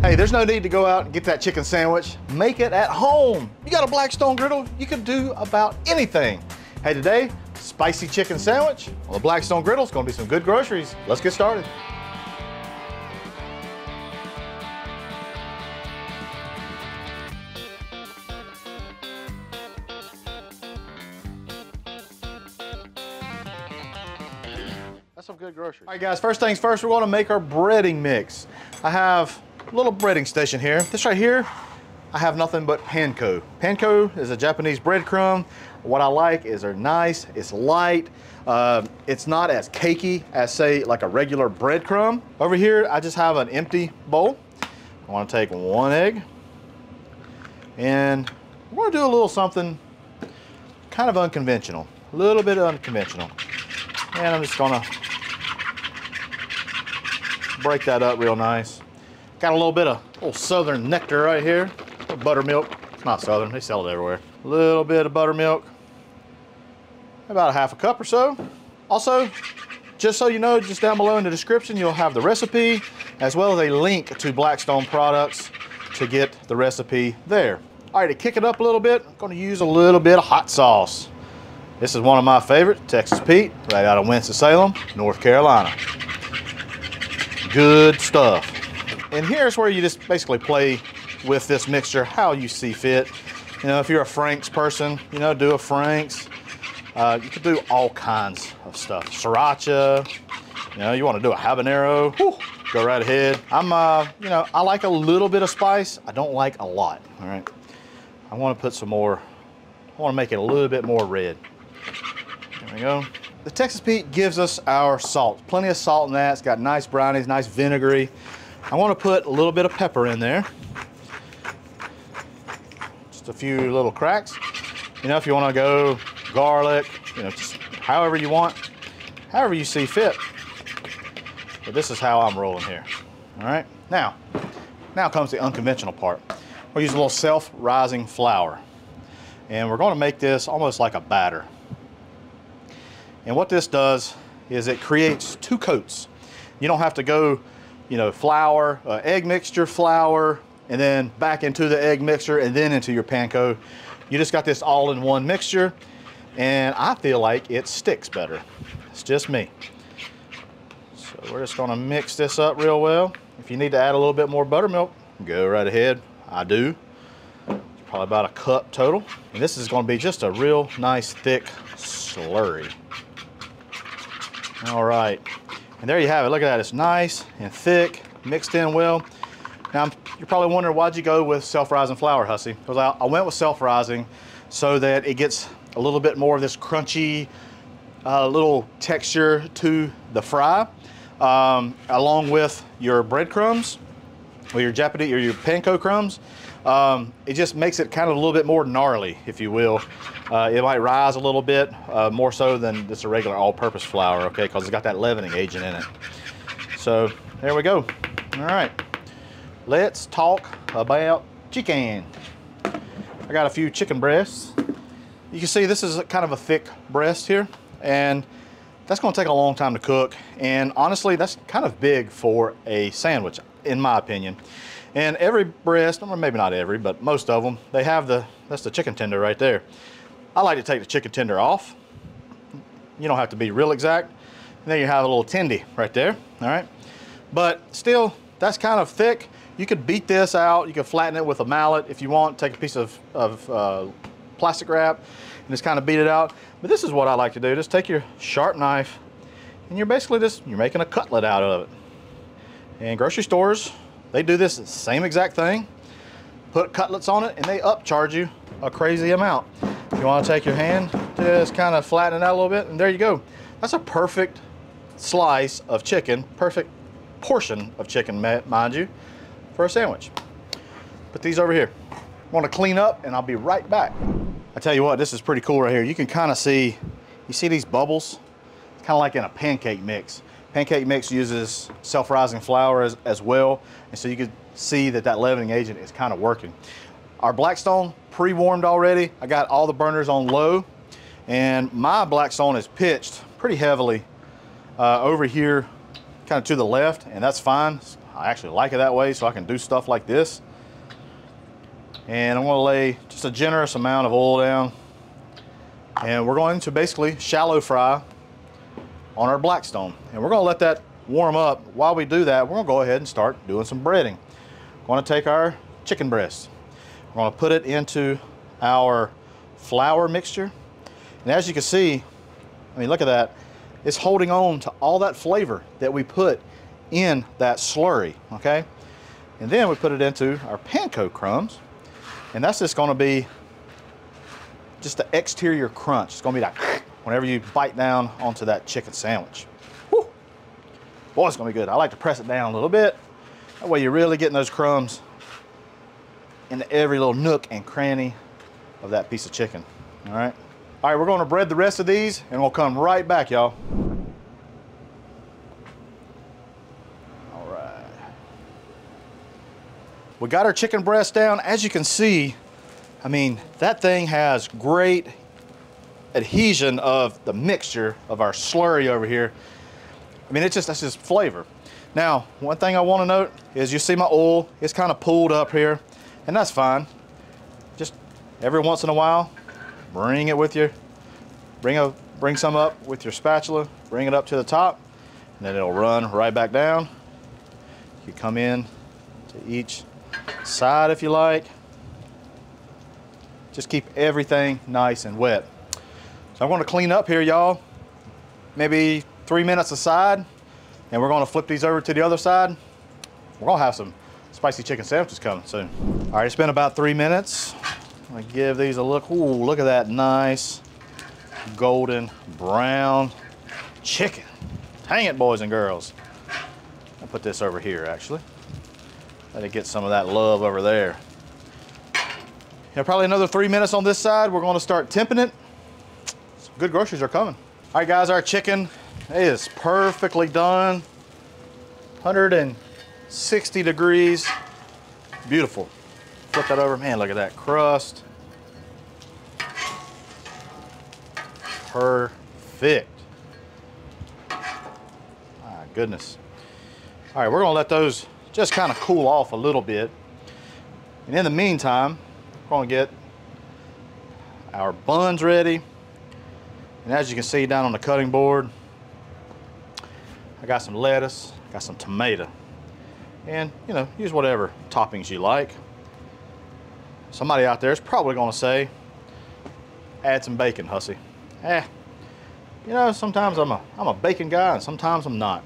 Hey, there's no need to go out and get that chicken sandwich. Make it at home. You got a Blackstone griddle, you can do about anything. Hey, today, spicy chicken sandwich on the Blackstone griddle. It's gonna be some good groceries. Let's get started. That's some good groceries. All right, guys, first things first, we're gonna make our breading mix. I have a little breading station here. This right here, I have nothing but panko. Panko is a Japanese breadcrumb. What I like is they're nice, it's light, it's not as cakey as, say, like a regular breadcrumb. Over here, I just have an empty bowl. I wanna take 1 egg, and we're gonna do a little something kind of unconventional, a little bit unconventional. And I'm just gonna break that up real nice. Got a little bit of southern nectar right here. Buttermilk. It's not southern, they sell it everywhere. A little bit of buttermilk. About 1/2 cup or so. Also, just so you know, just down below in the description, you'll have the recipe as well as a link to Blackstone products to get the recipe there. All right, to kick it up a little bit, I'm gonna use a little bit of hot sauce. This is one of my favorites, Texas Pete, right out of Winston-Salem, North Carolina. Good stuff. And here's where you just basically play with this mixture how you see fit. You know, if you're a Frank's person, you know, do a Frank's. You could do all kinds of stuff. Sriracha, you know, you want to do a habanero, whew, go right ahead. You know, I like a little bit of spice. I don't like a lot, all right? I want to put some more, I want to make it a little bit more red. There we go. The Texas Pete gives us our salt. Plenty of salt in that. It's got nice brownies, nice vinegary. I want to put a little bit of pepper in there. Just a few little cracks. You know, if you want to go garlic, you know, just however you want, however you see fit. But this is how I'm rolling here. All right. Now comes the unconventional part. We'll use a little self-rising flour. And we're going to make this almost like a batter. And what this does is it creates 2 coats. You don't have to go, you know, flour, egg mixture, flour, and then back into the egg mixture and then into your panko. You just got this all in one mixture, and I feel like it sticks better. It's just me. So we're just gonna mix this up real well. If you need to add a little bit more buttermilk, go right ahead. I do. It's probably about 1 cup total. And this is gonna be just a real nice thick slurry. All right, and there you have it. Look at that, it's nice and thick, mixed in well. Now, you're probably wondering, why'd you go with self-rising flour, Hussey? Because I went with self-rising so that it gets a little bit more of this crunchy little texture to the fry, along with your breadcrumbs, or your Japanese, or your panko crumbs. It just makes it kind of a little bit more gnarly, if you will. It might rise a little bit, more so than just a regular all-purpose flour, okay, because it's got that leavening agent in it. So, there we go. All right, let's talk about chicken. I got a few chicken breasts. You can see this is kind of a thick breast here, and that's gonna take a long time to cook. And honestly, that's kind of big for a sandwich, in my opinion. And every breast, or maybe not every, but most of them, they have that's the chicken tender right there. I like to take the chicken tender off. You don't have to be real exact. And then you have a little tendy right there, all right? But still, that's kind of thick. You could beat this out. You could flatten it with a mallet if you want. Take a piece of plastic wrap and just kind of beat it out. But this is what I like to do. Just take your sharp knife and you're basically you're making a cutlet out of it. And grocery stores, they do this same exact thing. Put cutlets on it and they upcharge you a crazy amount. You want to take your hand, just kind of flatten it out a little bit, and there you go. That's a perfect slice of chicken, perfect portion of chicken, mind you, for a sandwich. Put these over here. I want to clean up and I'll be right back. I tell you what, this is pretty cool right here. You can kind of see, you see these bubbles? It's kind of like in a pancake mix. Pancake mix uses self-rising flour as well, and so you can see that leavening agent is kind of working. Our Blackstone pre-warmed already. I got all the burners on low, and my Blackstone is pitched pretty heavily over here, kind of to the left, and that's fine. I actually like it that way so I can do stuff like this. And I'm gonna lay just a generous amount of oil down. And we're going to basically shallow fry on our Blackstone. And we're gonna let that warm up. While we do that, we're gonna go ahead and start doing some breading. We're gonna take our chicken breast. We're gonna put it into our flour mixture. And as you can see, I mean, look at that. It's holding on to all that flavor that we put in that slurry, okay? And then we put it into our panko crumbs. And that's just gonna be just the exterior crunch. It's gonna be like whenever you bite down onto that chicken sandwich. Whew. Boy, it's gonna be good. I like to press it down a little bit. That way you're really getting those crumbs into every little nook and cranny of that piece of chicken, all right? All right, we're gonna bread the rest of these and we'll come right back, y'all. All right. We got our chicken breast down. As you can see, I mean, that thing has great adhesion of the mixture of our slurry over here. I mean, that's just flavor. Now, one thing I wanna note is you see my oil, it's kind of pulled up here, and that's fine. Just every once in a while, bring it with you. Bring some up with your spatula, bring it up to the top, and then it'll run right back down. You come in to each side if you like. Just keep everything nice and wet. So I'm gonna clean up here, y'all. Maybe 3 minutes aside, and we're gonna flip these over to the other side. We're gonna have some spicy chicken sandwiches coming soon. All right, it's been about 3 minutes. I'm gonna give these a look. Ooh, look at that nice golden brown chicken. Hang it, boys and girls. I'll put this over here, actually. Let it get some of that love over there. Yeah, probably another 3 minutes on this side. We're gonna start temping it. Some good groceries are coming. All right, guys, our chicken is perfectly done. 160 degrees. Beautiful. Flip that over. Man, look at that crust. Perfect. My goodness. All right, we're gonna let those just kind of cool off a little bit. And in the meantime, we're gonna get our buns ready. And as you can see down on the cutting board, I got some lettuce, got some tomato. And, you know, use whatever toppings you like. Somebody out there is probably gonna say, add some bacon, Hussey. You know, sometimes I'm a bacon guy and sometimes I'm not.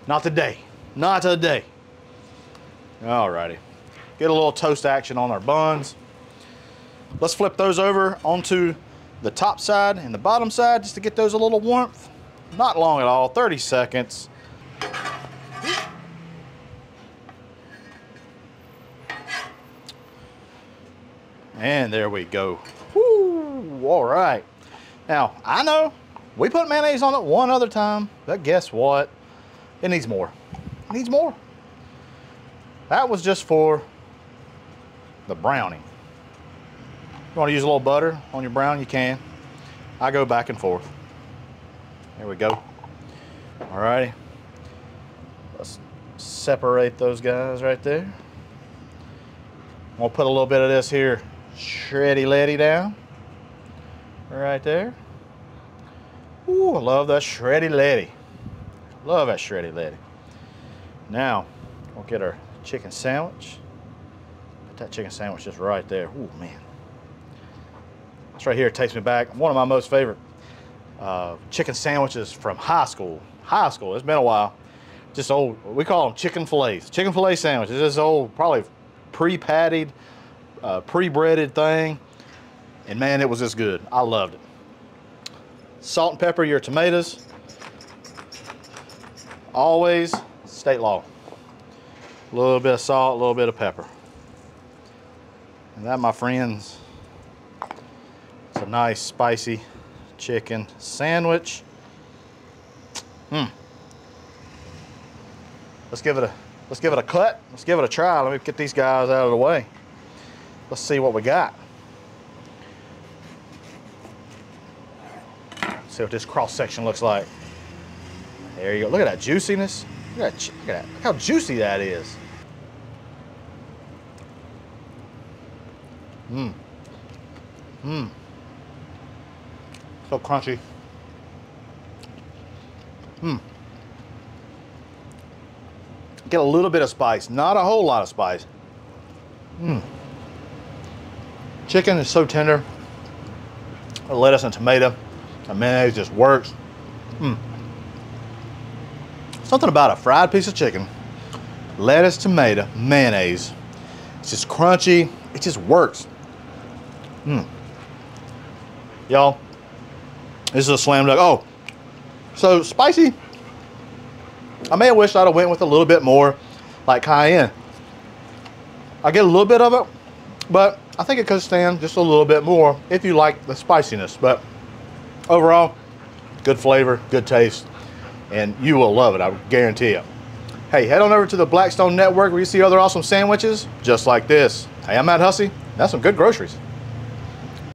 Not today, not today. Alrighty, get a little toast action on our buns. Let's flip those over onto the top side and the bottom side just to get those a little warmth. Not long at all, 30 seconds. And there we go. Woo, all right. Now, I know we put mayonnaise on it one other time, but guess what? It needs more. It needs more. That was just for the browning. You want to use a little butter on your brown, you can. I go back and forth. There we go. All righty. Let's separate those guys right there. We'll put a little bit of this here shreddy letty down. Right there. Ooh, I love that shreddy letty. Love that shreddy letty. Now, we'll get our chicken sandwich. Put that chicken sandwich just right there. Ooh, man. This right here takes me back. One of my most favorite chicken sandwiches from high school. High school, it's been a while. Just old, we call them chicken fillets. Chicken fillet sandwiches. This old, probably pre-pattied, pre-breaded thing. And man, it was just good. I loved it. Salt and pepper your tomatoes. Always state law. A little bit of salt, a little bit of pepper. And that, my friends, it's a nice spicy chicken sandwich. Let's give it a cut. Let's give it a try. Let me get these guys out of the way. Let's see what we got. See what this cross section looks like. There you go. Look at that juiciness. Look at that. Look how juicy that is. Mmm. Mmm. So crunchy. Mmm. Get a little bit of spice, not a whole lot of spice. Mmm. Chicken is so tender. The lettuce and tomato, the mayonnaise just works. Mmm. Something about a fried piece of chicken, lettuce, tomato, mayonnaise. It's just crunchy. It just works. Mmm. Y'all, this is a slam dunk. Oh, so spicy. I may have wished I'd have went with a little bit more like cayenne. I get a little bit of it, but I think it could stand just a little bit more if you like the spiciness. But overall, good flavor, good taste, and you will love it, I guarantee you. Hey, head on over to the Blackstone Network where you see other awesome sandwiches just like this. Hey, I'm Matt Hussey. That's some good groceries.